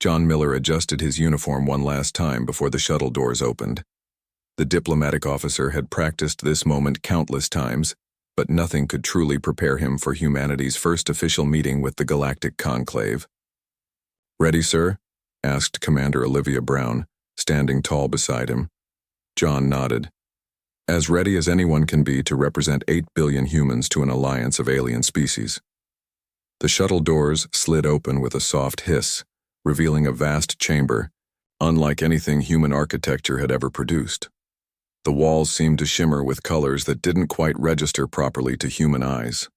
John Miller adjusted his uniform one last time before the shuttle doors opened. The diplomatic officer had practiced this moment countless times, but nothing could truly prepare him for humanity's first official meeting with the Galactic Conclave. "Ready, sir?" asked Commander Olivia Brown, standing tall beside him. John nodded. "As ready as anyone can be to represent 8 billion humans to an alliance of alien species." The shuttle doors slid open with a soft hiss, revealing a vast chamber, unlike anything human architecture had ever produced. The walls seemed to shimmer with colors that didn't quite register properly to human eyes.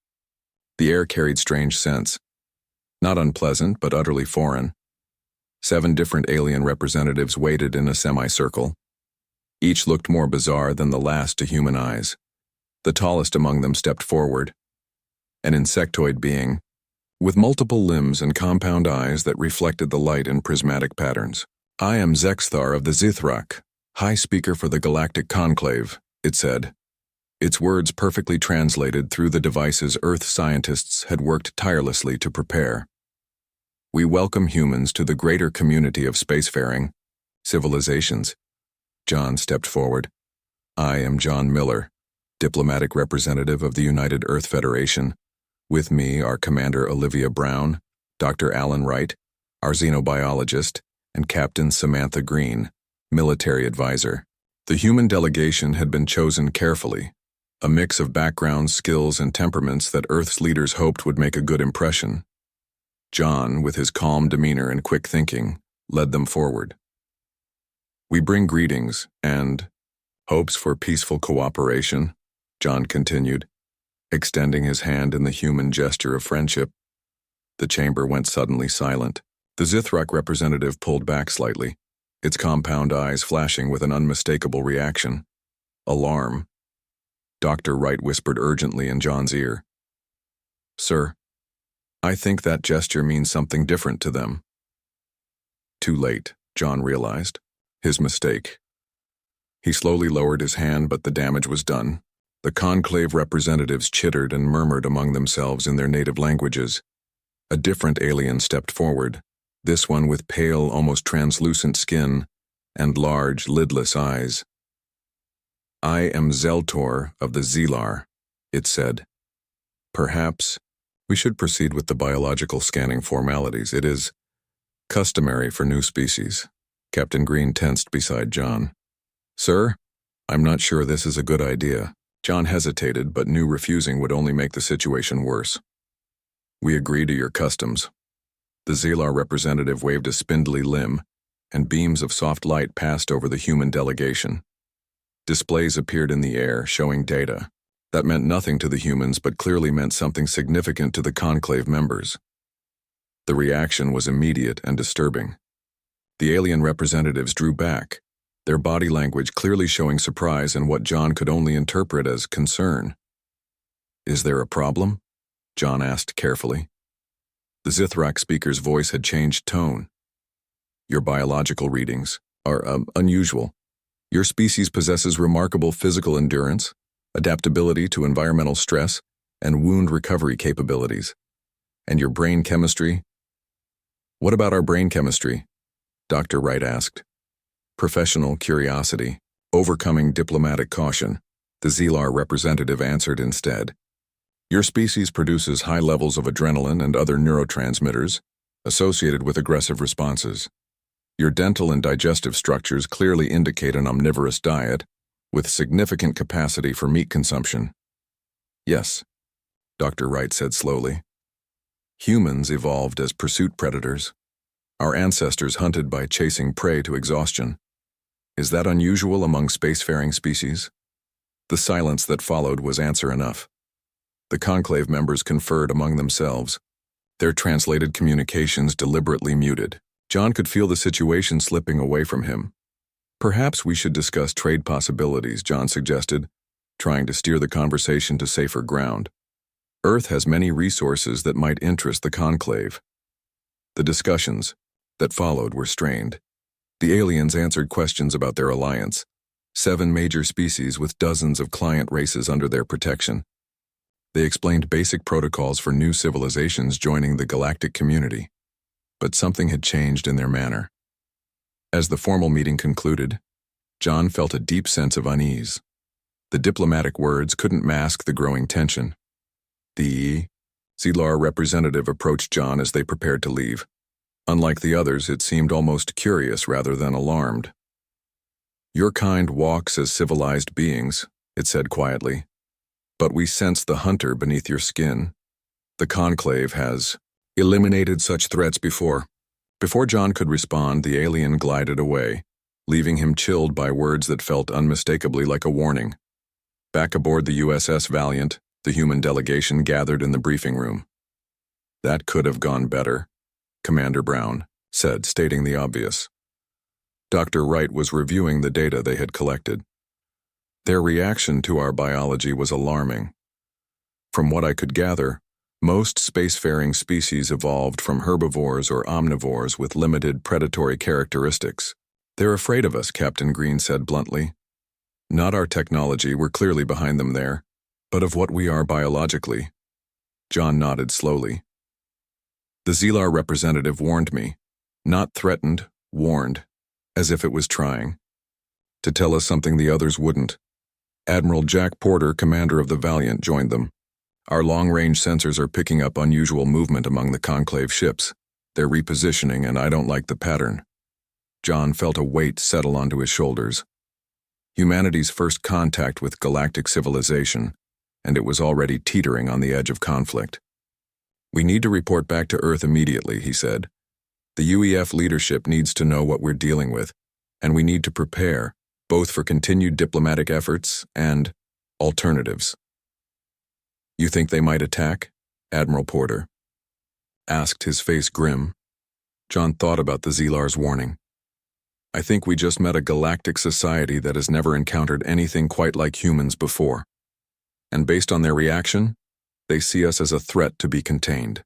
The air carried strange scents, not unpleasant but utterly foreign. 7 different alien representatives waited in a semicircle. Each looked more bizarre than the last to human eyes. The tallest among them stepped forward, an insectoid being, with multiple limbs and compound eyes that reflected the light in prismatic patterns. "I am Zexthar of the Zithrak, High Speaker for the Galactic Conclave," it said. Its words perfectly translated through the devices Earth scientists had worked tirelessly to prepare. "We welcome humans to the greater community of spacefaring civilizations." John stepped forward. "I am John Miller, diplomatic representative of the United Earth Federation. With me are Commander Olivia Brown, Dr. Alan Wright, our xenobiologist, and Captain Samantha Green, military advisor." The human delegation had been chosen carefully, a mix of backgrounds, skills, and temperaments that Earth's leaders hoped would make a good impression. John, with his calm demeanor and quick thinking, led them forward. "We bring greetings and hopes for peaceful cooperation," John continued, extending his hand in the human gesture of friendship. The chamber went suddenly silent. The Zithrak representative pulled back slightly, its compound eyes flashing with an unmistakable reaction. Alarm. Dr. Wright whispered urgently in John's ear. "Sir, I think that gesture means something different to them." Too late, John realized. His mistake. He slowly lowered his hand, but the damage was done. The conclave representatives chittered and murmured among themselves in their native languages. A different alien stepped forward, this one with pale, almost translucent skin and large, lidless eyes. "I am Zeltor of the Zelar," it said. "Perhaps we should proceed with the biological scanning formalities. It is customary for new species." Captain Green tensed beside John. "Sir, I'm not sure this is a good idea." John hesitated, but knew refusing would only make the situation worse. "We agree to your customs." The Zelar representative waved a spindly limb, and beams of soft light passed over the human delegation. Displays appeared in the air, showing data. That meant nothing to the humans, but clearly meant something significant to the conclave members. The reaction was immediate and disturbing. The alien representatives drew back, their body language clearly showing surprise and what John could only interpret as concern. "Is there a problem?" John asked carefully. The Zithrak speaker's voice had changed tone. "Your biological readings are unusual. Your species possesses remarkable physical endurance, adaptability to environmental stress, and wound recovery capabilities. And your brain chemistry?" "What about our brain chemistry?" Dr. Wright asked. Professional curiosity, overcoming diplomatic caution, the Zelar representative answered instead. "Your species produces high levels of adrenaline and other neurotransmitters associated with aggressive responses. Your dental and digestive structures clearly indicate an omnivorous diet, with significant capacity for meat consumption." "Yes," Dr. Wright said slowly. "Humans evolved as pursuit predators. Our ancestors hunted by chasing prey to exhaustion. Is that unusual among spacefaring species?" The silence that followed was answer enough. The conclave members conferred among themselves, their translated communications deliberately muted. John could feel the situation slipping away from him. "Perhaps we should discuss trade possibilities," John suggested, trying to steer the conversation to safer ground. "Earth has many resources that might interest the conclave." The discussions that followed were strained. The aliens answered questions about their alliance, 7 major species with dozens of client races under their protection. They explained basic protocols for new civilizations joining the galactic community. but something had changed in their manner. As the formal meeting concluded, John felt a deep sense of unease. The diplomatic words couldn't mask the growing tension. The Zelar representative approached John as they prepared to leave. Unlike the others, it seemed almost curious rather than alarmed. "Your kind walks as civilized beings," it said quietly, "but we sense the hunter beneath your skin. The Conclave has eliminated such threats before." Before John could respond, the alien glided away, leaving him chilled by words that felt unmistakably like a warning. Back aboard the USS Valiant, the human delegation gathered in the briefing room. "That could have gone better," Commander Brown said, stating the obvious. Dr. Wright was reviewing the data they had collected. "Their reaction to our biology was alarming. From what I could gather, most spacefaring species evolved from herbivores or omnivores with limited predatory characteristics. They're afraid of us," Captain Green said bluntly. "Not our technology, we're clearly behind them there, but of what we are biologically." John nodded slowly. "The Zelar representative warned me. Not threatened, warned, as if it was trying to tell us something the others wouldn't." Admiral Jack Porter, commander of the Valiant, joined them. "Our long-range sensors are picking up unusual movement among the Conclave ships. They're repositioning, and I don't like the pattern." John felt a weight settle onto his shoulders. Humanity's first contact with galactic civilization, and it was already teetering on the edge of conflict. "We need to report back to Earth immediately," he said. "The UEF leadership needs to know what we're dealing with, and we need to prepare, both for continued diplomatic efforts and alternatives." "You think they might attack?" Admiral Porter asked, his face grim. John thought about the Zelar's warning. "I think we just met a galactic society that has never encountered anything quite like humans before. And based on their reaction, they see us as a threat to be contained."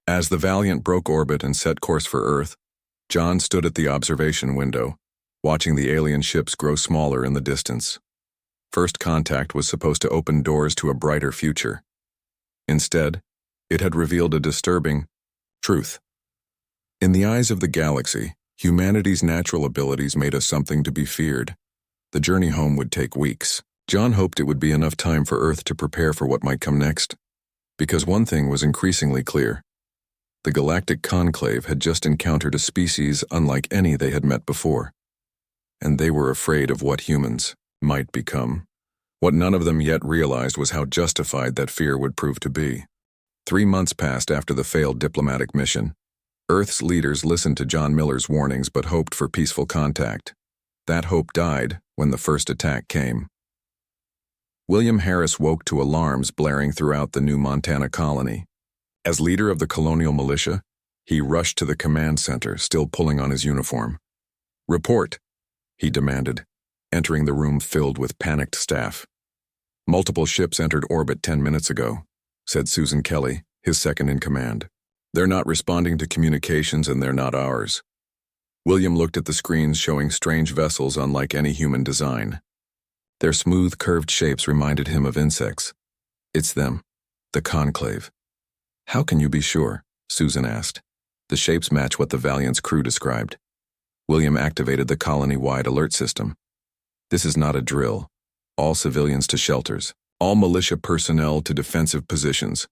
As the Valiant broke orbit and set course for Earth, John stood at the observation window, watching the alien ships grow smaller in the distance. First contact was supposed to open doors to a brighter future. Instead, it had revealed a disturbing truth. In the eyes of the galaxy, humanity's natural abilities made us something to be feared. The journey home would take weeks. John hoped it would be enough time for Earth to prepare for what might come next. Because one thing was increasingly clear. The Galactic Conclave had just encountered a species unlike any they had met before. And they were afraid of what humans might become. What none of them yet realized was how justified that fear would prove to be. 3 months passed after the failed diplomatic mission. Earth's leaders listened to John Miller's warnings but hoped for peaceful contact. That hope died when the first attack came. William Harris woke to alarms blaring throughout the new Montana colony. As leader of the colonial militia, he rushed to the command center, still pulling on his uniform. "Report," he demanded, entering the room filled with panicked staff. "Multiple ships entered orbit 10 minutes ago," said Susan Kelly, his second in command. "They're not responding to communications and they're not ours." William looked at the screens showing strange vessels unlike any human design. Their smooth, curved shapes reminded him of insects. "It's them, the Conclave." "How can you be sure?" Susan asked. "The shapes match what the Valiant's crew described." William activated the colony-wide alert system. "This is not a drill. All civilians to shelters. All militia personnel to defensive positions."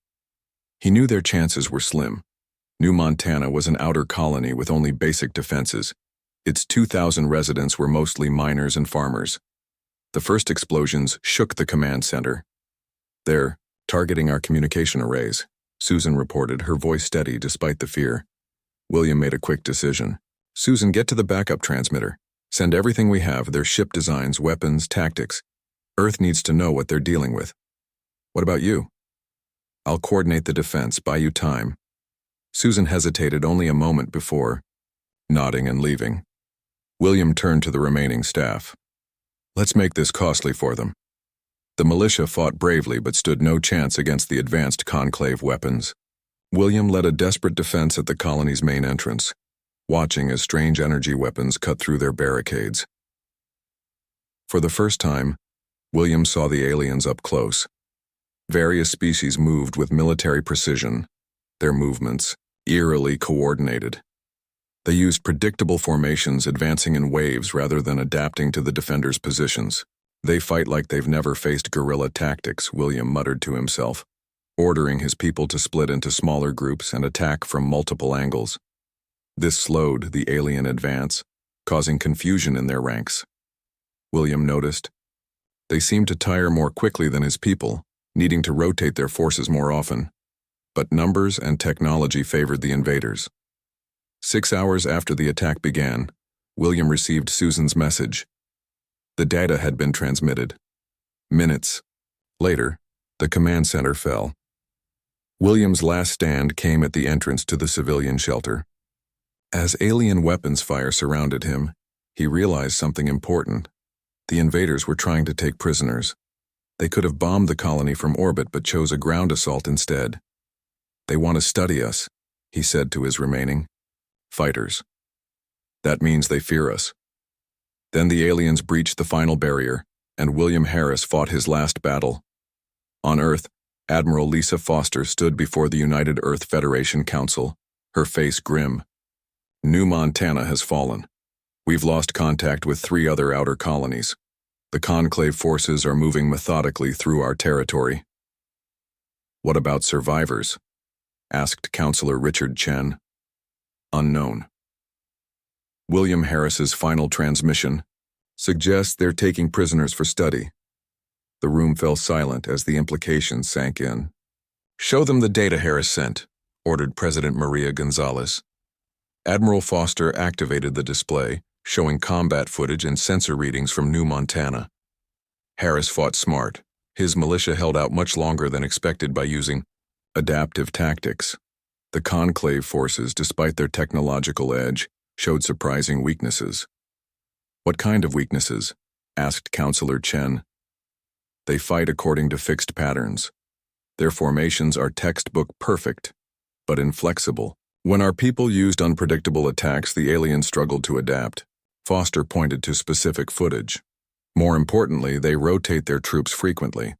He knew their chances were slim. New Montana was an outer colony with only basic defenses. Its 2,000 residents were mostly miners and farmers. The first explosions shook the command center. "They're targeting our communication arrays," Susan reported, her voice steady despite the fear. William made a quick decision. "Susan, get to the backup transmitter. Send everything we have, their ship designs, weapons, tactics. Earth needs to know what they're dealing with." "What about you?" "I'll coordinate the defense, buy you time." Susan hesitated only a moment before nodding and leaving. William turned to the remaining staff. "Let's make this costly for them." The militia fought bravely but stood no chance against the advanced Conclave weapons. William led a desperate defense at the colony's main entrance, watching as strange energy weapons cut through their barricades. For the first time, William saw the aliens up close. Various species moved with military precision. Their movements, eerily coordinated. They used predictable formations, advancing in waves rather than adapting to the defenders' positions. They fight like they've never faced guerrilla tactics, William muttered to himself, ordering his people to split into smaller groups and attack from multiple angles. This slowed the alien advance, causing confusion in their ranks. William noticed. They seemed to tire more quickly than his people, needing to rotate their forces more often. But numbers and technology favored the invaders. 6 hours after the attack began, William received Susan's message. The data had been transmitted. Minutes later, the command center fell. William's last stand came at the entrance to the civilian shelter. As alien weapons fire surrounded him, he realized something important. The invaders were trying to take prisoners. They could have bombed the colony from orbit but chose a ground assault instead. They want to study us, he said to his remaining fighters. That means they fear us. Then the aliens breached the final barrier, and William Harris fought his last battle. On Earth, Admiral Lisa Foster stood before the United Earth Federation Council, her face grim. New Montana has fallen. We've lost contact with 3 other outer colonies. The Conclave forces are moving methodically through our territory. What about survivors? Asked Counselor Richard Chen. Unknown. William Harris's final transmission suggests they're taking prisoners for study. The room fell silent as the implications sank in. Show them the data Harris sent, ordered President Maria Gonzalez. Admiral Foster activated the display, showing combat footage and sensor readings from New Montana. Harris fought smart. His militia held out much longer than expected by using adaptive tactics. The Conclave forces, despite their technological edge, showed surprising weaknesses. What kind of weaknesses? Asked Counselor Chen. They fight according to fixed patterns. Their formations are textbook perfect, but inflexible. When our people used unpredictable attacks, the aliens struggled to adapt. Foster pointed to specific footage. More importantly, they rotate their troops frequently.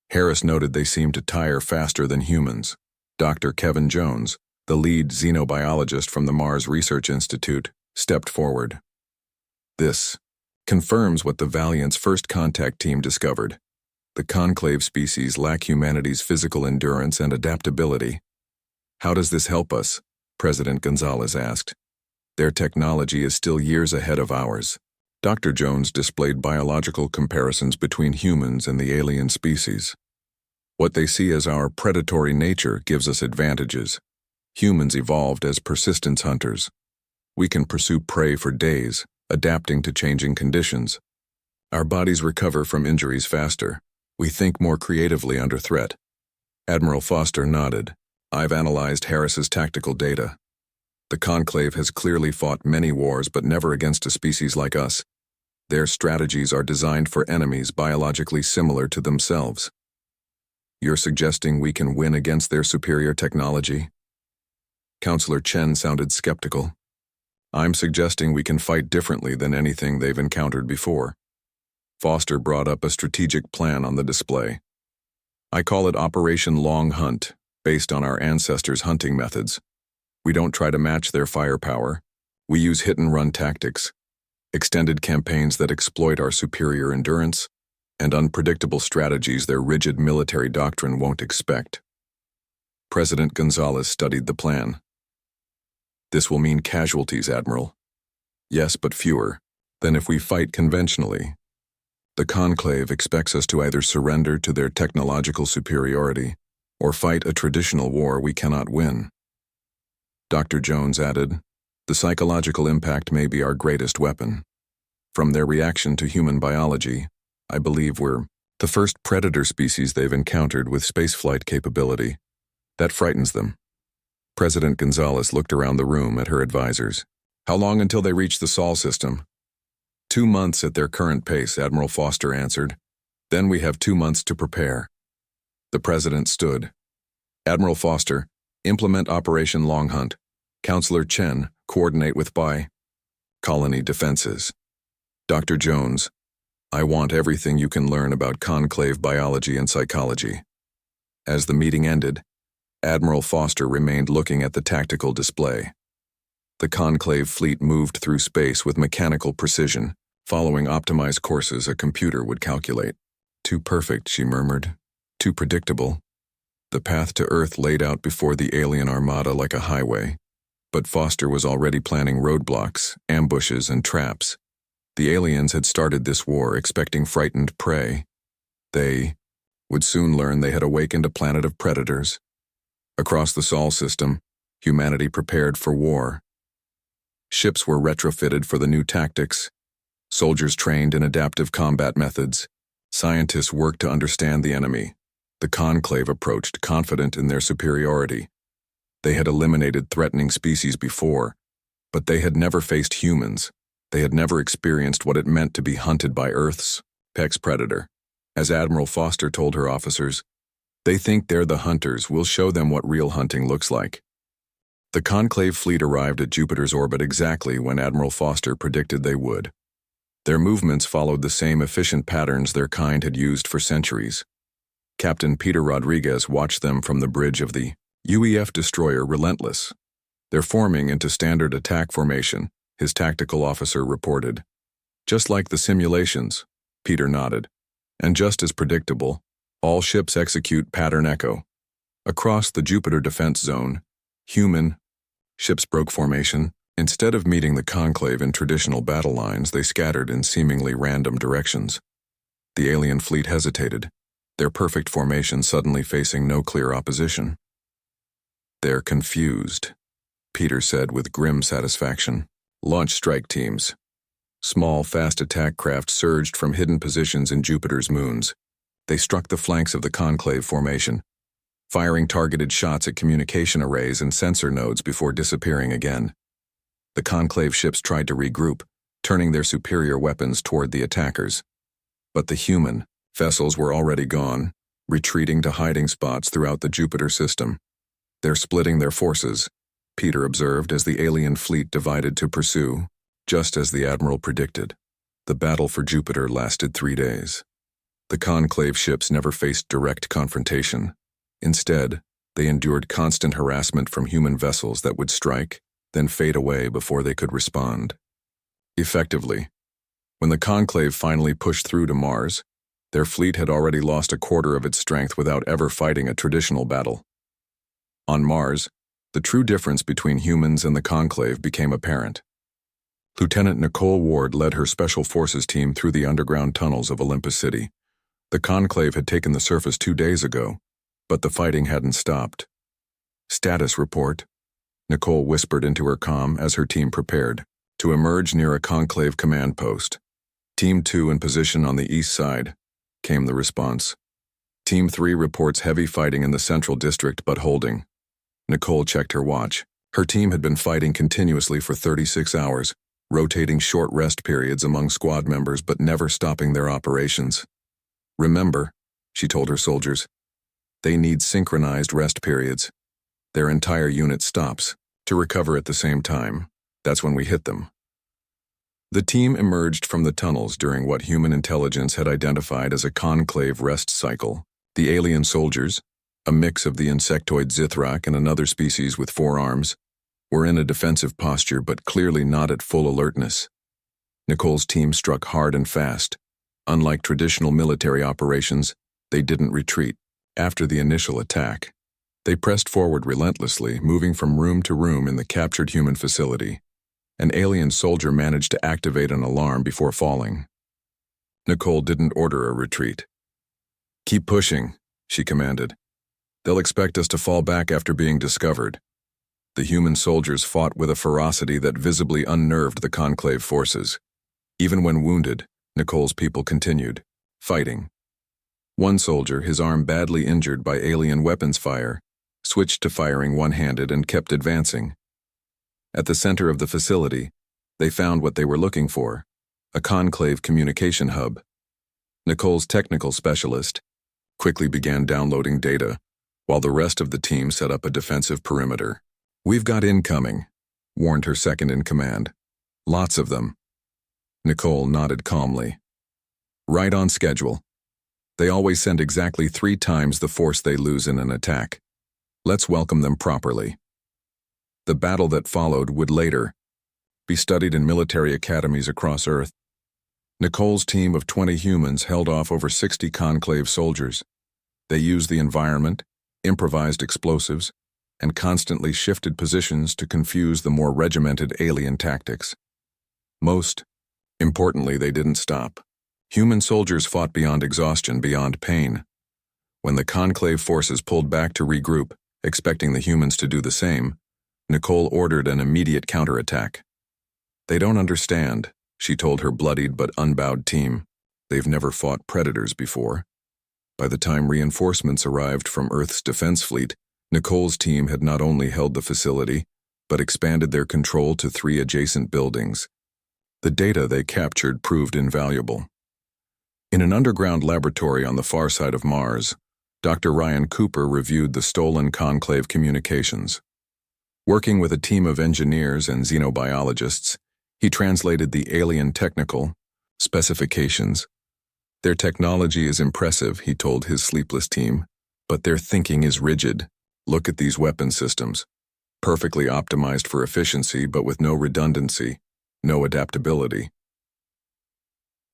Harris noted they seemed to tire faster than humans. Dr. Kevin Jones, the lead xenobiologist from the Mars Research Institute, stepped forward. This confirms what the Valiant's first contact team discovered. The Conclave species lack humanity's physical endurance and adaptability. How does this help us? President Gonzalez asked. Their technology is still years ahead of ours. Dr. Jones displayed biological comparisons between humans and the alien species. What they see as our predatory nature gives us advantages. Humans evolved as persistence hunters. We can pursue prey for days, adapting to changing conditions. Our bodies recover from injuries faster. We think more creatively under threat. Admiral Foster nodded. I've analyzed Harris's tactical data. The Conclave has clearly fought many wars, but never against a species like us. Their strategies are designed for enemies biologically similar to themselves. You're suggesting we can win against their superior technology? Counselor Chen sounded skeptical. I'm suggesting we can fight differently than anything they've encountered before. Foster brought up a strategic plan on the display. I call it Operation Long Hunt, based on our ancestors' hunting methods. We don't try to match their firepower. We use hit-and-run tactics, extended campaigns that exploit our superior endurance, and unpredictable strategies their rigid military doctrine won't expect. President Gonzalez studied the plan. This will mean casualties, Admiral. Yes, but fewer than if we fight conventionally. The Conclave expects us to either surrender to their technological superiority or fight a traditional war we cannot win. Dr. Jones added, the psychological impact may be our greatest weapon. From their reaction to human biology, I believe we're the first predator species they've encountered with spaceflight capability. That frightens them. President Gonzalez looked around the room at her advisors. How long until they reach the Sol system? 2 months at their current pace, Admiral Foster answered. Then we have 2 months to prepare. The president stood. Admiral Foster, implement Operation Long Hunt. Counselor Chen, coordinate with colony defenses. Dr. Jones, I want everything you can learn about conclave biology and psychology. As the meeting ended, Admiral Foster remained looking at the tactical display. The Conclave fleet moved through space with mechanical precision, following optimized courses a computer would calculate. Too perfect, she murmured. Too predictable. The path to Earth laid out before the alien armada like a highway. But Foster was already planning roadblocks, ambushes, and traps. The aliens had started this war expecting frightened prey. They would soon learn they had awakened a planet of predators. Across the Sol system, humanity prepared for war. Ships were retrofitted for the new tactics. Soldiers trained in adaptive combat methods. Scientists worked to understand the enemy. The Conclave approached confident in their superiority. They had eliminated threatening species before, but they had never faced humans. They had never experienced what it meant to be hunted by Earth's apex predator. As Admiral Foster told her officers, "They think they're the hunters. We'll show them what real hunting looks like." The Conclave fleet arrived at Jupiter's orbit exactly when Admiral Foster predicted they would. Their movements followed the same efficient patterns their kind had used for centuries. Captain Peter Rodriguez watched them from the bridge of the UEF destroyer Relentless. "They're forming into standard attack formation," his tactical officer reported. "Just like the simulations," Peter nodded. "And just as predictable, all ships execute pattern echo. Across the Jupiter defense zone, human ships broke formation. Instead of meeting the Conclave in traditional battle lines, they scattered in seemingly random directions. The alien fleet hesitated, their perfect formation suddenly facing no clear opposition. "They're confused," Peter said with grim satisfaction. Launch strike teams. Small, fast attack craft surged from hidden positions in Jupiter's moons. They struck the flanks of the Conclave formation, firing targeted shots at communication arrays and sensor nodes before disappearing again. The Conclave ships tried to regroup, turning their superior weapons toward the attackers. But the human vessels were already gone, retreating to hiding spots throughout the Jupiter system. "They're splitting their forces," Peter observed as the alien fleet divided to pursue, just as the Admiral predicted. The battle for Jupiter lasted 3 days. The Conclave ships never faced direct confrontation. Instead, they endured constant harassment from human vessels that would strike, then fade away before they could respond. Effectively, when the Conclave finally pushed through to Mars, their fleet had already lost a quarter of its strength without ever fighting a traditional battle. On Mars, the true difference between humans and the Conclave became apparent. Lieutenant Nicole Ward led her Special Forces team through the underground tunnels of Olympus City. The Conclave had taken the surface 2 days ago, but the fighting hadn't stopped. "Status report," Nicole whispered into her comm as her team prepared to emerge near a Conclave command post. "Team 2 in position on the east side," came the response. "Team 3 reports heavy fighting in the central district but holding." Nicole checked her watch. Her team had been fighting continuously for 36 hours, rotating short rest periods among squad members but never stopping their operations. "Remember," she told her soldiers, "they need synchronized rest periods. Their entire unit stops to recover at the same time. That's when we hit them." The team emerged from the tunnels during what human intelligence had identified as a Conclave rest cycle. The alien soldiers, a mix of the insectoid Zithrak and another species with 4 arms, were in a defensive posture but clearly not at full alertness. Nicole's team struck hard and fast. Unlike traditional military operations, they didn't retreat. After the initial attack, they pressed forward relentlessly, moving from room to room in the captured human facility. An alien soldier managed to activate an alarm before falling. Nicole didn't order a retreat. "Keep pushing," she commanded. "They'll expect us to fall back after being discovered." The human soldiers fought with a ferocity that visibly unnerved the Conclave forces. Even when wounded, Nicole's people continued, fighting. One soldier, his arm badly injured by alien weapons fire, switched to firing one-handed and kept advancing. At the center of the facility, they found what they were looking for, a Conclave communication hub. Nicole's technical specialist quickly began downloading data, while the rest of the team set up a defensive perimeter. "We've got incoming," warned her second-in-command. "Lots of them." Nicole nodded calmly. "Right on schedule. They always send exactly 3 times the force they lose in an attack." Let's welcome them properly. The battle that followed would later be studied in military academies across Earth. Nicole's team of 20 humans held off over 60 Conclave soldiers. They used the environment, improvised explosives, and constantly shifted positions to confuse the more regimented alien tactics. Most importantly, they didn't stop. Human soldiers fought beyond exhaustion, beyond pain. When the Conclave forces pulled back to regroup, expecting the humans to do the same, Nicole ordered an immediate counterattack. They don't understand, she told her bloodied but unbowed team. They've never fought predators before. By the time reinforcements arrived from Earth's defense fleet, Nicole's team had not only held the facility, but expanded their control to 3 adjacent buildings. The data they captured proved invaluable. In an underground laboratory on the far side of Mars, Dr. Ryan Cooper reviewed the stolen Conclave communications. Working with a team of engineers and xenobiologists, he translated the alien technical specifications. Their technology is impressive, he told his sleepless team, but their thinking is rigid. Look at these weapon systems. Perfectly optimized for efficiency, but with no redundancy, no adaptability.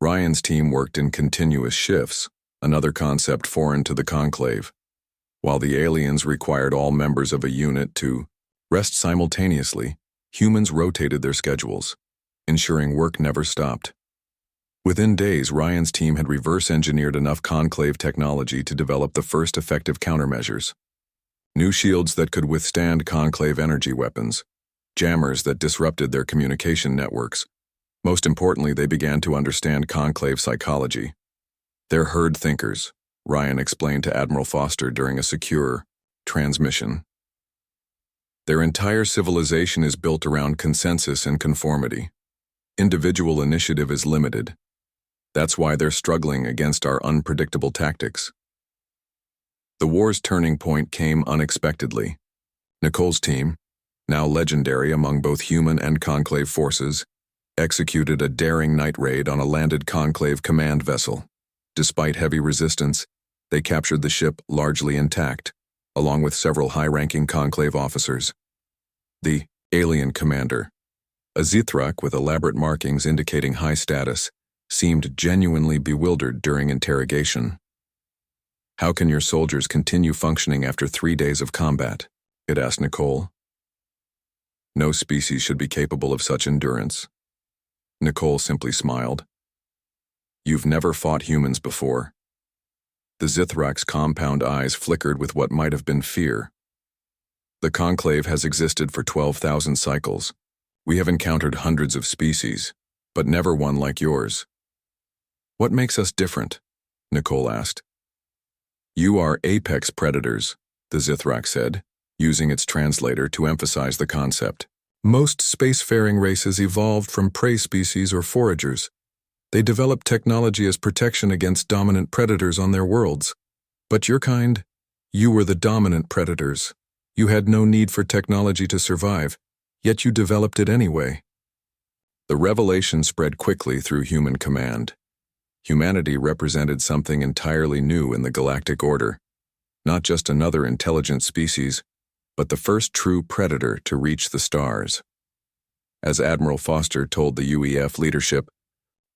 Ryan's team worked in continuous shifts, another concept foreign to the Conclave. While the aliens required all members of a unit to rest simultaneously, humans rotated their schedules, ensuring work never stopped. Within days, Ryan's team had reverse-engineered enough Conclave technology to develop the first effective countermeasures. New shields that could withstand Conclave energy weapons, jammers that disrupted their communication networks. Most importantly, they began to understand Conclave psychology. They're herd thinkers, Ryan explained to Admiral Foster during a secure transmission. Their entire civilization is built around consensus and conformity. Individual initiative is limited. That's why they're struggling against our unpredictable tactics. The war's turning point came unexpectedly. Nicole's team, now legendary among both human and Conclave forces, executed a daring night raid on a landed Conclave command vessel. Despite heavy resistance, they captured the ship largely intact, along with several high-ranking Conclave officers. The alien commander, a Zithrak with elaborate markings indicating high status, seemed genuinely bewildered during interrogation. How can your soldiers continue functioning after 3 days of combat? It asked Nicole. No species should be capable of such endurance. Nicole simply smiled. You've never fought humans before. The Zithrak's compound eyes flickered with what might have been fear. The Conclave has existed for 12,000 cycles. We have encountered hundreds of species, but never one like yours. What makes us different? Nicole asked. You are apex predators, the Zithrak said, using its translator to emphasize the concept. Most spacefaring races evolved from prey species or foragers. They developed technology as protection against dominant predators on their worlds. But your kind, you were the dominant predators. You had no need for technology to survive, yet you developed it anyway. The revelation spread quickly through human command. Humanity represented something entirely new in the galactic order, not just another intelligent species, but the first true predator to reach the stars. As Admiral Foster told the UEF leadership,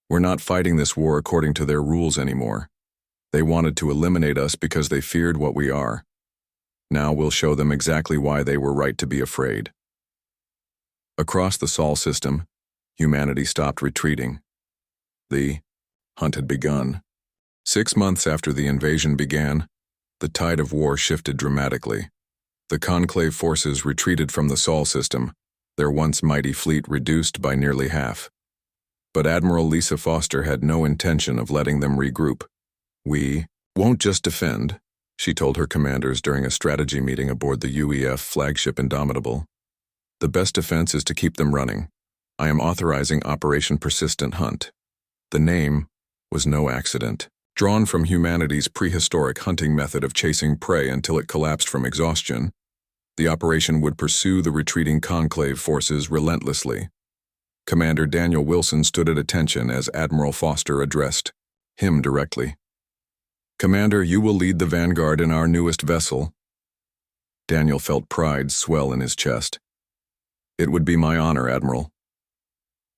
we're not fighting this war according to their rules anymore. They wanted to eliminate us because they feared what we are. Now we'll show them exactly why they were right to be afraid. Across the Sol system, humanity stopped retreating. The hunt had begun. 6 months after the invasion began, the tide of war shifted dramatically. The Conclave forces retreated from the Sol system, their once mighty fleet reduced by nearly half. But Admiral Lisa Foster had no intention of letting them regroup. We won't just defend, she told her commanders during a strategy meeting aboard the UEF flagship Indomitable. The best defense is to keep them running. I am authorizing Operation Persistent Hunt. The name was no accident. Drawn from humanity's prehistoric hunting method of chasing prey until it collapsed from exhaustion, the operation would pursue the retreating Conclave forces relentlessly. Commander Daniel Wilson stood at attention as Admiral Foster addressed him directly. Commander, you will lead the vanguard in our newest vessel. Daniel felt pride swell in his chest. "It would be my honor, Admiral."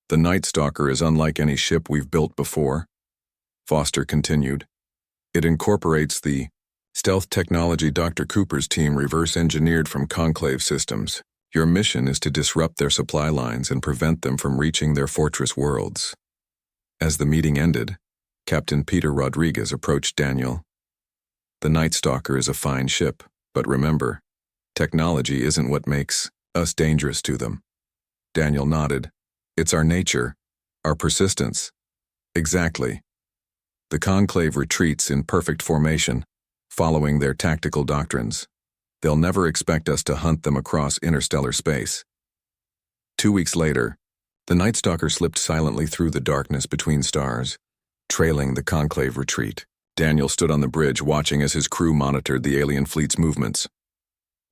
"The Night Stalker is unlike any ship we've built before," Foster continued. "It incorporates the stealth technology Dr. Cooper's team reverse-engineered from Conclave systems. Your mission is to disrupt their supply lines and prevent them from reaching their fortress worlds." As the meeting ended, Captain Peter Rodriguez approached Daniel. "The Night Stalker is a fine ship, but remember, technology isn't what makes us dangerous to them." Daniel nodded. "It's our nature, our persistence." "Exactly. The Conclave retreats in perfect formation, following their tactical doctrines. They'll never expect us to hunt them across interstellar space." 2 weeks later, the Night Stalker slipped silently through the darkness between stars, trailing the Conclave retreat. Daniel stood on the bridge watching as his crew monitored the alien fleet's movements.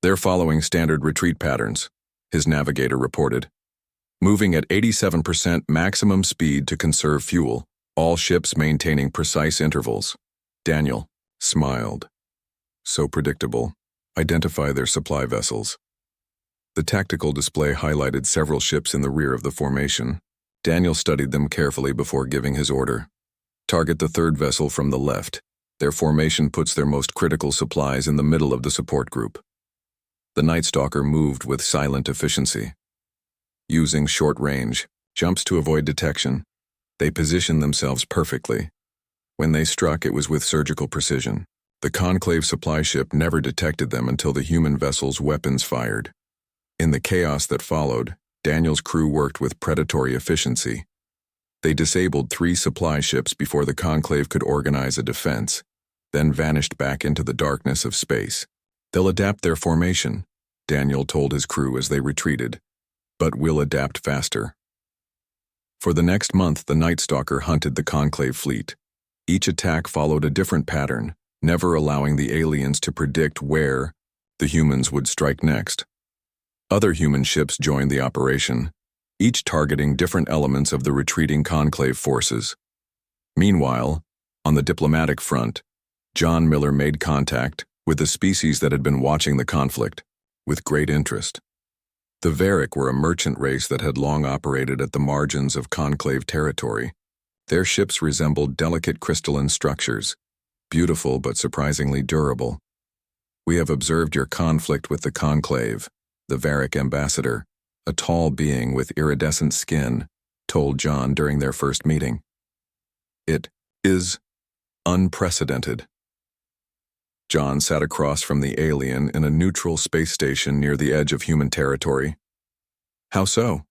"They're following standard retreat patterns," his navigator reported. "Moving at 87% maximum speed to conserve fuel, all ships maintaining precise intervals." Daniel smiled. "So predictable. Identify their supply vessels." The tactical display highlighted several ships in the rear of the formation. Daniel studied them carefully before giving his order. "Target the third vessel from the left. Their formation puts their most critical supplies in the middle of the support group." The Night Stalker moved with silent efficiency. Using short-range jumps to avoid detection, they positioned themselves perfectly. When they struck, it was with surgical precision. The Conclave supply ship never detected them until the human vessel's weapons fired. In the chaos that followed, Daniel's crew worked with predatory efficiency. They disabled 3 supply ships before the Conclave could organize a defense, then vanished back into the darkness of space. "They'll adapt their formation," Daniel told his crew as they retreated, "but we'll adapt faster." For the next month, the Night Stalker hunted the Conclave fleet. Each attack followed a different pattern, never allowing the aliens to predict where the humans would strike next. Other human ships joined the operation, each targeting different elements of the retreating Conclave forces. Meanwhile, on the diplomatic front, John Miller made contact with the species that had been watching the conflict with great interest. The Varick were a merchant race that had long operated at the margins of Conclave territory. Their ships resembled delicate crystalline structures, beautiful but surprisingly durable. "We have observed your conflict with the Conclave," the Varick ambassador, a tall being with iridescent skin, told John during their first meeting. "It is unprecedented." John sat across from the alien in a neutral space station near the edge of human territory. "How so?"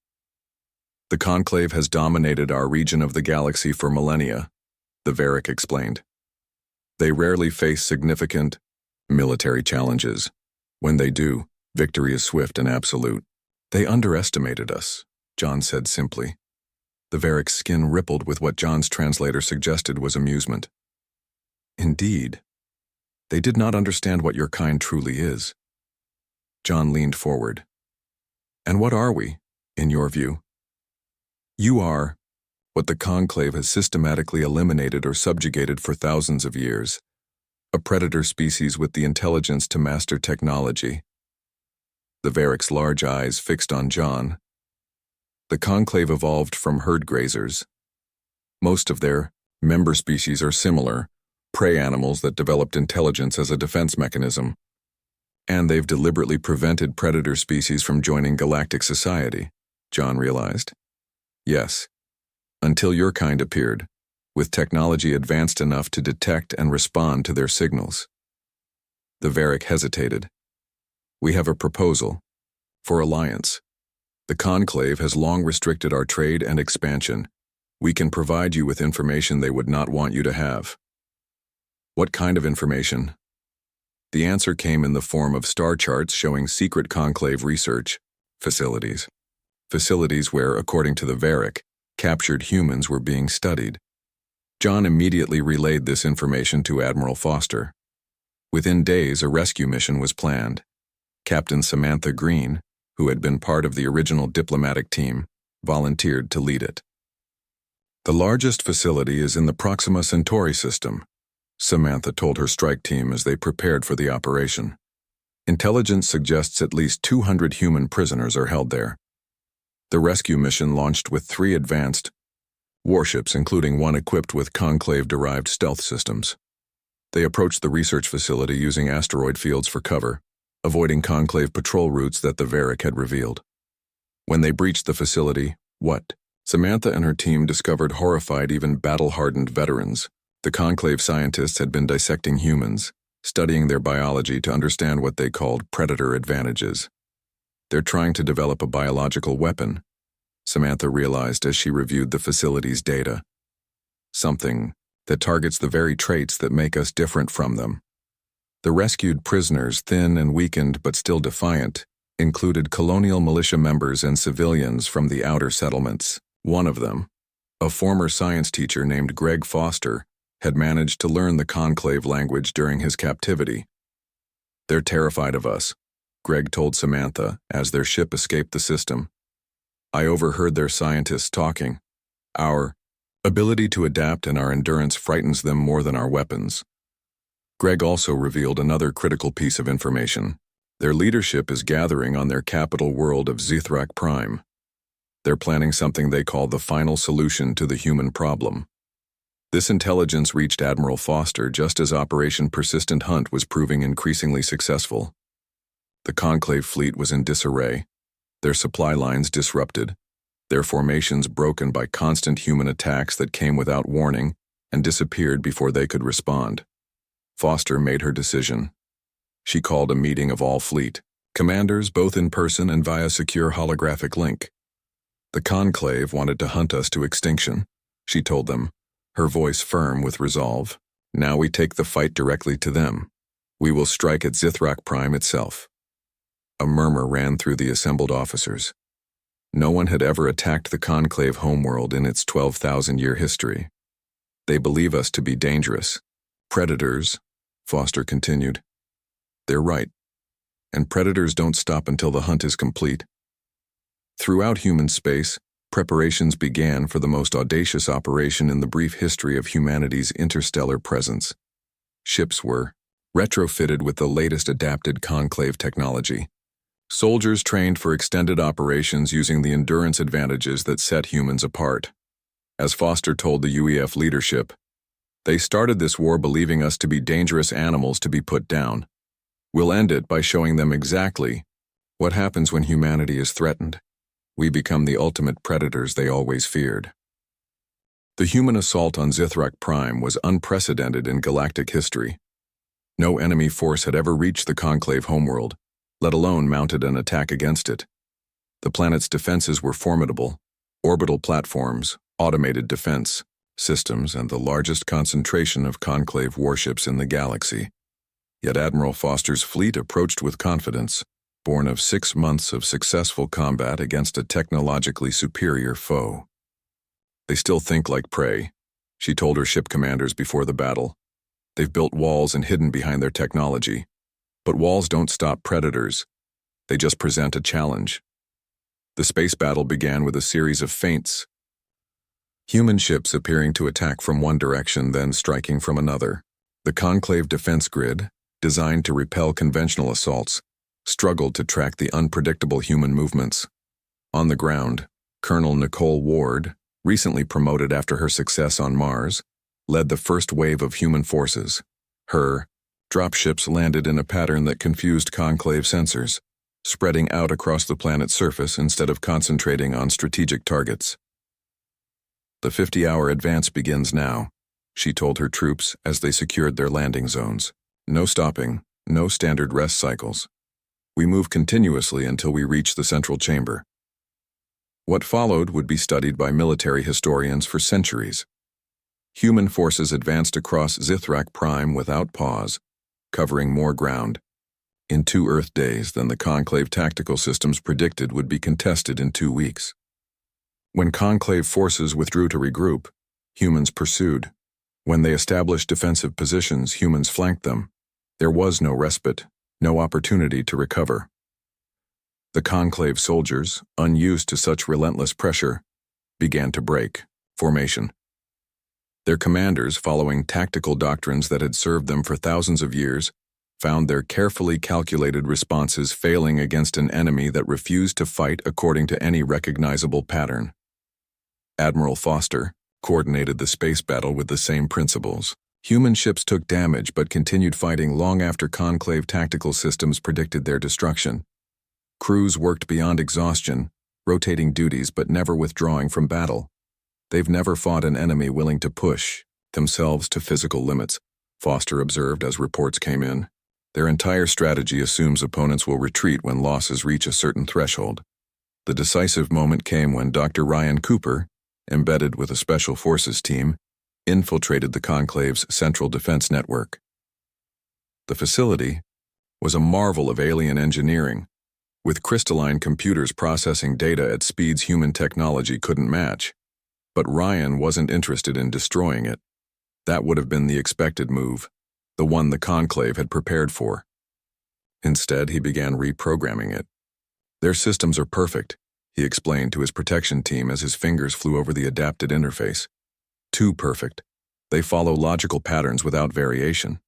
"The Conclave has dominated our region of the galaxy for millennia," the Varick explained. "They rarely face significant military challenges. When they do, victory is swift and absolute." "They underestimated us," John said simply. The Varick's skin rippled with what John's translator suggested was amusement. "Indeed. They did not understand what your kind truly is." John leaned forward. "And what are we, in your view?" "You are what the Conclave has systematically eliminated or subjugated for thousands of years, a predator species with the intelligence to master technology." The Varick's large eyes fixed on John. "The Conclave evolved from herd grazers. Most of their member species are similar, prey animals that developed intelligence as a defense mechanism. And they've deliberately prevented predator species from joining galactic society," John realized. "Yes, until your kind appeared, with technology advanced enough to detect and respond to their signals." The Varick hesitated. "We have a proposal for alliance. The Conclave has long restricted our trade and expansion. We can provide you with information they would not want you to have." "What kind of information?" The answer came in the form of star charts showing secret Conclave research facilities. Facilities where, according to the Varick, captured humans were being studied. John immediately relayed this information to Admiral Foster. Within days, a rescue mission was planned. Captain Samantha Green, who had been part of the original diplomatic team, volunteered to lead it. "The largest facility is in the Proxima Centauri system," Samantha told her strike team as they prepared for the operation. Intelligence suggests at least 200 human prisoners are held there. The rescue mission launched with 3 advanced warships, including one equipped with conclave-derived stealth systems. They approached the research facility using asteroid fields for cover, avoiding conclave patrol routes that the Varric had revealed. When they breached the facility, what? Samantha and her team discovered horrified, even battle-hardened veterans. The conclave scientists had been dissecting humans, studying their biology to understand what they called predator advantages. They're trying to develop a biological weapon, Samantha realized as she reviewed the facility's data. Something that targets the very traits that make us different from them. The rescued prisoners, thin and weakened but still defiant, included colonial militia members and civilians from the outer settlements. One of them, a former science teacher named Greg Foster, had managed to learn the conclave language during his captivity. "They're terrified of us," Greg told Samantha as their ship escaped the system. "I overheard their scientists talking. Our ability to adapt and our endurance frightens them more than our weapons." Greg also revealed another critical piece of information. Their leadership is gathering on their capital world of Zithrak Prime. They're planning something they call the final solution to the human problem. This intelligence reached Admiral Foster just as Operation Persistent Hunt was proving increasingly successful. The Conclave fleet was in disarray, their supply lines disrupted, their formations broken by constant human attacks that came without warning and disappeared before they could respond. Foster made her decision. She called a meeting of all fleet commanders, both in person and via secure holographic link. "The Conclave wanted to hunt us to extinction," she told them, her voice firm with resolve. "Now we take the fight directly to them. We will strike at Zithrak Prime itself." A murmur ran through the assembled officers. No one had ever attacked the Conclave homeworld in its 12,000-year history. "They believe us to be dangerous. Predators," Foster continued. "They're right. And predators don't stop until the hunt is complete." Throughout human space, preparations began for the most audacious operation in the brief history of humanity's interstellar presence. Ships were retrofitted with the latest adapted conclave technology. Soldiers trained for extended operations using the endurance advantages that set humans apart. As Foster told the UEF leadership, "They started this war believing us to be dangerous animals to be put down. We'll end it by showing them exactly what happens when humanity is threatened. We become the ultimate predators they always feared." The human assault on Zithrak Prime was unprecedented in galactic history. No enemy force had ever reached the Conclave homeworld, let alone mounted an attack against it. The planet's defenses were formidable: orbital platforms, automated defense systems, and the largest concentration of Conclave warships in the galaxy. Yet Admiral Foster's fleet approached with confidence, born of 6 months of successful combat against a technologically superior foe. "They still think like prey," she told her ship commanders before the battle. "They've built walls and hidden behind their technology. But walls don't stop predators. They just present a challenge." The space battle began with a series of feints. Human ships appearing to attack from one direction, then striking from another. The Conclave defense grid, designed to repel conventional assaults, struggled to track the unpredictable human movements. On the ground, Colonel Nicole Ward, recently promoted after her success on Mars, led the first wave of human forces. Her dropships landed in a pattern that confused Conclave sensors, spreading out across the planet's surface instead of concentrating on strategic targets. "The 50-hour advance begins now," she told her troops as they secured their landing zones. "No stopping, no standard rest cycles. We move continuously until we reach the central chamber." What followed would be studied by military historians for centuries. Human forces advanced across Zithrak Prime without pause, covering more ground in 2 Earth days than the Conclave tactical systems predicted would be contested in 2 weeks. When Conclave forces withdrew to regroup, humans pursued. When they established defensive positions, humans flanked them. There was no respite, no opportunity to recover. The Conclave soldiers, unused to such relentless pressure, began to break formation. Their commanders, following tactical doctrines that had served them for thousands of years, found their carefully calculated responses failing against an enemy that refused to fight according to any recognizable pattern. Admiral Foster coordinated the space battle with the same principles. Human ships took damage but continued fighting long after Conclave tactical systems predicted their destruction. Crews worked beyond exhaustion, rotating duties but never withdrawing from battle. They've never fought an enemy willing to push themselves to physical limits, Foster observed as reports came in. Their entire strategy assumes opponents will retreat when losses reach a certain threshold. The decisive moment came when Dr. Ryan Cooper, embedded with a Special Forces team, infiltrated the Conclave's central defense network. The facility was a marvel of alien engineering, with crystalline computers processing data at speeds human technology couldn't match. But Ryan wasn't interested in destroying it. That would have been the expected move, the one the Conclave had prepared for. Instead, he began reprogramming it. Their systems are perfect, he explained to his protection team as his fingers flew over the adapted interface. Too perfect. They follow logical patterns without variation.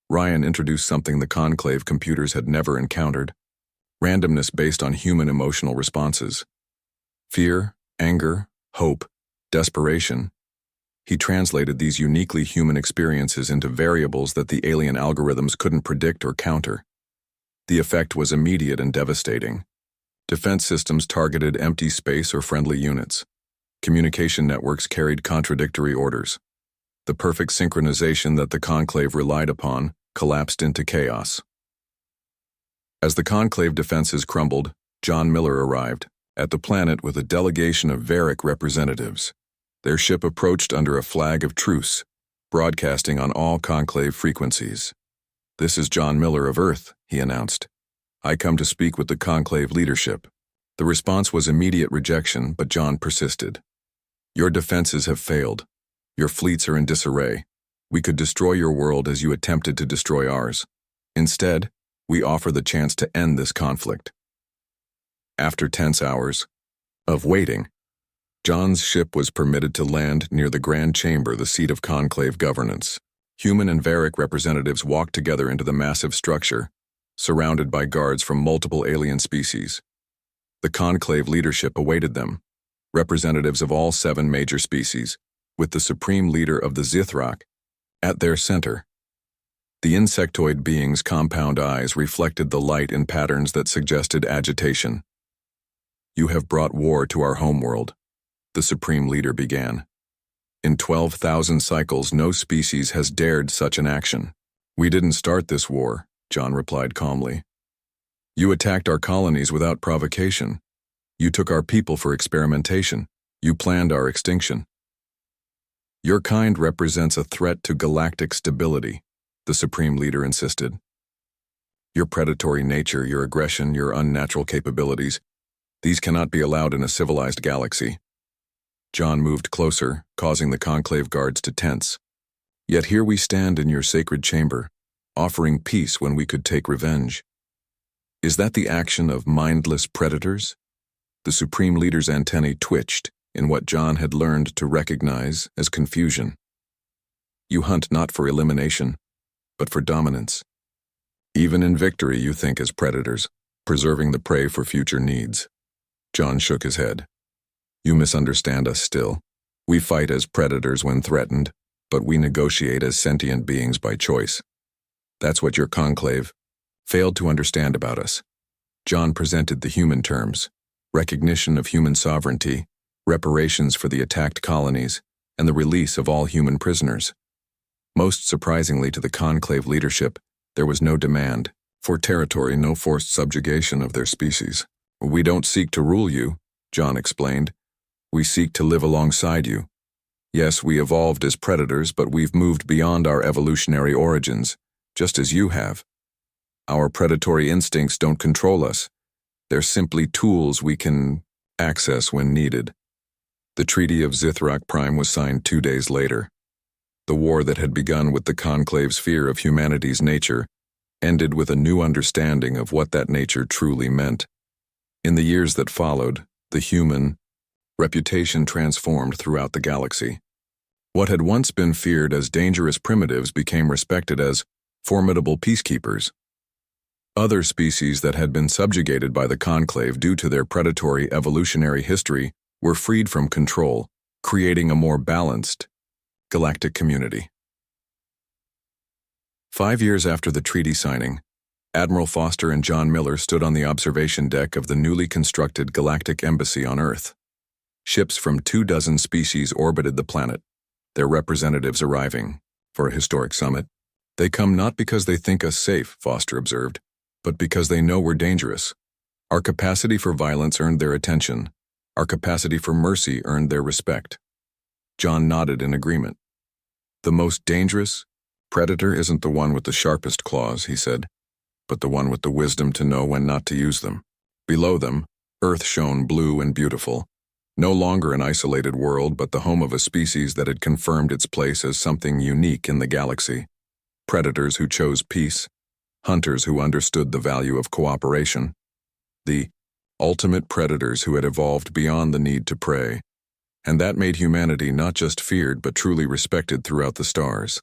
Ryan introduced something the Conclave computers had never encountered: randomness based on human emotional responses. Fear, anger, hope, desperation. He translated these uniquely human experiences into variables that the alien algorithms couldn't predict or counter. The effect was immediate and devastating. Defense systems targeted empty space or friendly units. Communication networks carried contradictory orders. The perfect synchronization that the Conclave relied upon collapsed into chaos. As the Conclave defenses crumbled, John Miller arrived at the planet with a delegation of Varick representatives. Their ship approached under a flag of truce, broadcasting on all Conclave frequencies. "This is John Miller of Earth," he announced. "I come to speak with the Conclave leadership." The response was immediate rejection, but John persisted. "Your defenses have failed. Your fleets are in disarray. We could destroy your world as you attempted to destroy ours. Instead, we offer the chance to end this conflict." After tense hours of waiting, John's ship was permitted to land near the Grand Chamber, the seat of Conclave governance. Human and Varick representatives walked together into the massive structure, surrounded by guards from multiple alien species. The Conclave leadership awaited them, representatives of all 7 major species, with the supreme leader of the Zithrak at their center. The insectoid being's compound eyes reflected the light in patterns that suggested agitation. "You have brought war to our homeworld," the supreme leader began. "In 12,000 cycles, no species has dared such an action." "We didn't start this war," John replied calmly. "You attacked our colonies without provocation. You took our people for experimentation. You planned our extinction. Your kind represents a threat to galactic stability," the supreme leader insisted. "Your predatory nature, your aggression, your unnatural capabilities, these cannot be allowed in a civilized galaxy." John moved closer, causing the Conclave guards to tense. "Yet here we stand in your sacred chamber, offering peace when we could take revenge. Is that the action of mindless predators?" The supreme leader's antennae twitched in what John had learned to recognize as confusion. "You hunt not for elimination, but for dominance. Even in victory you think as predators, preserving the prey for future needs." John shook his head. "You misunderstand us still. We fight as predators when threatened, but we negotiate as sentient beings by choice. That's what your Conclave failed to understand about us." John presented the human terms: recognition of human sovereignty, reparations for the attacked colonies, and the release of all human prisoners. Most surprisingly to the Conclave leadership, there was no demand for territory, no forced subjugation of their species. "We don't seek to rule you," John explained. "We seek to live alongside you. Yes, we evolved as predators, but we've moved beyond our evolutionary origins, just as you have. Our predatory instincts don't control us. They're simply tools we can access when needed." The Treaty of Zithrak Prime was signed 2 days later. The war that had begun with the Conclave's fear of humanity's nature ended with a new understanding of what that nature truly meant. In the years that followed, the human reputation transformed throughout the galaxy. What had once been feared as dangerous primitives became respected as formidable peacekeepers. Other species that had been subjugated by the conclave due to their predatory evolutionary history were freed from control, creating a more balanced galactic community. 5 years after the treaty signing, Admiral Foster and John Miller stood on the observation deck of the newly constructed Galactic Embassy on Earth. Ships from 24 species orbited the planet, their representatives arriving for a historic summit. "They come not because they think us safe," Foster observed, "but because they know we're dangerous. Our capacity for violence earned their attention. Our capacity for mercy earned their respect." John nodded in agreement. "The most dangerous predator isn't the one with the sharpest claws," he said, "but the one with the wisdom to know when not to use them." Below them, Earth shone blue and beautiful, no longer an isolated world but the home of a species that had confirmed its place as something unique in the galaxy. Predators who chose peace, hunters who understood the value of cooperation, the ultimate predators who had evolved beyond the need to prey. And that made humanity not just feared but truly respected throughout the stars.